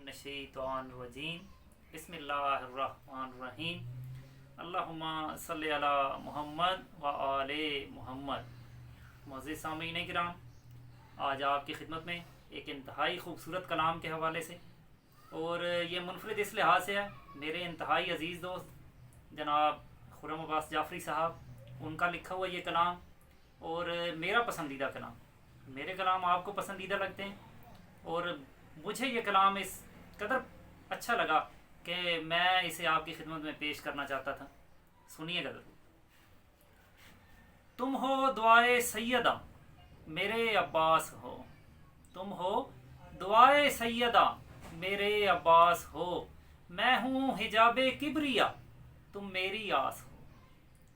من الشیطان الرجیم بسم اللہ الرحمن الرحیم اللہم صلی علی محمد و آل محمد۔ معزز سامعین کرام، آج آپ کی خدمت میں ایک انتہائی خوبصورت کلام کے حوالے سے، اور یہ منفرد اس لحاظ سے ہے، میرے انتہائی عزیز دوست جناب خرم عباس جعفری صاحب، ان کا لکھا ہوا یہ کلام اور میرا پسندیدہ کلام۔ میرے کلام آپ کو پسندیدہ لگتے ہیں اور مجھے یہ کلام اس قدر اچھا لگا کہ میں اسے آپ کی خدمت میں پیش کرنا چاہتا تھا۔ سنیے گا ضرور۔ تم ہو دعائے سیدہ میرے عباس ہو، تم ہو دعائے سیدہ میرے عباس ہو، میں ہوں حجاب کبریا تم میری آس ہو،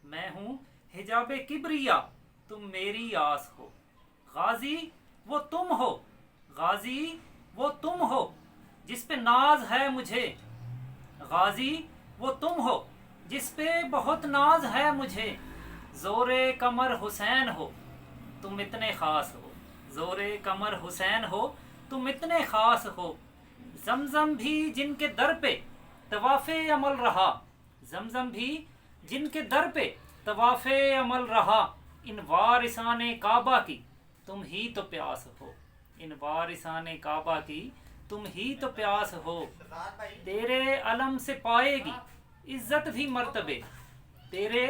میں ہوں حجاب کبریا تم میری آس ہو، غازی وہ تم ہو، غازی وہ تم ہو جس پہ ناز ہے مجھے، غازی وہ تم ہو جس پہ بہت ناز ہے مجھے، زور قمر حسین ہو تم اتنے خاص ہو، زور قمر حسین ہو تم اتنے خاص ہو، زمزم بھی جن کے در پہ طواف عمل رہا، زمزم بھی جن کے در پہ طواف عمل رہا، ان وارثان کعبہ کی تم ہی تو پیاس ہو، ان وارثان کعبہ کی تم ہی تو پیاس ہو، تیرے علم سے پائے گی عزت بھی مرتبے، تیرے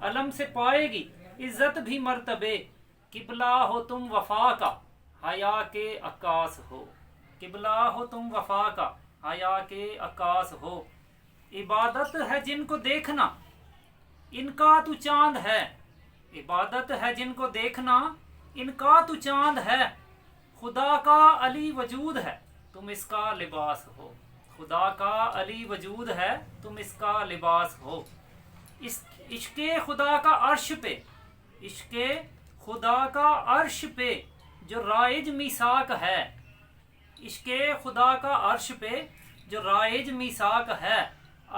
علم سے پائے گی عزت بھی مرتبے، قبلہ ہو تم وفا کا حیا کے عکاس ہو، قبلہ ہو تم وفا کا حیا کے عکاس ہو، عبادت ہے جن کو دیکھنا ان کا تو چاند ہے، عبادت ہے جن کو دیکھنا ان کا تو چاند ہے، خدا کا علی وجود ہے تم اس کا لباس ہو، خدا کا علی وجود ہے تم اس کا لباس ہو، عشق خدا کا عرش پہ، عشق خدا کا عرش پہ جو رائج میثاق ہے، عشق خدا کا عرش پہ جو رائج میثاق ہے،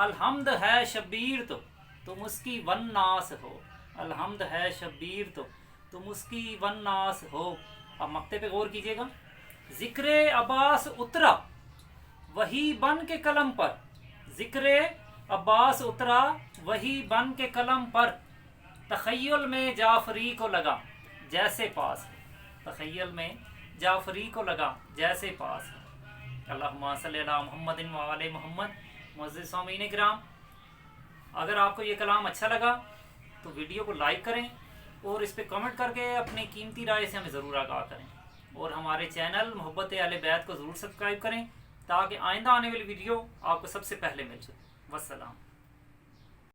الحمد ہے شبیر تو تم اس کی والناس ہو، الحمد ہے شبیر تو تم اس کی والناس ہو۔ اب مقطع پہ غور کیجئے گا، ذکر عباس اترا وہی بن کے قلم پر، ذکر عباس اترا وہی بن کے قلم پر، تخیل میں جعفری کو لگا جیسے پاس ہے، تخیل میں جعفری کو لگا جیسے پاس ہے۔ اللہم صلی علی محمد و آل محمد۔ معزز سامعین کرام، اگر آپ کو یہ کلام اچھا لگا تو ویڈیو کو لائک کریں اور اس پہ کمنٹ کر کے اپنی قیمتی رائے سے ہمیں ضرور آگاہ کریں، اور ہمارے چینل محبت اہل بیت کو ضرور سبسکرائب کریں تاکہ آئندہ آنے والی ویڈیو آپ کو سب سے پہلے مل سکے۔ والسلام۔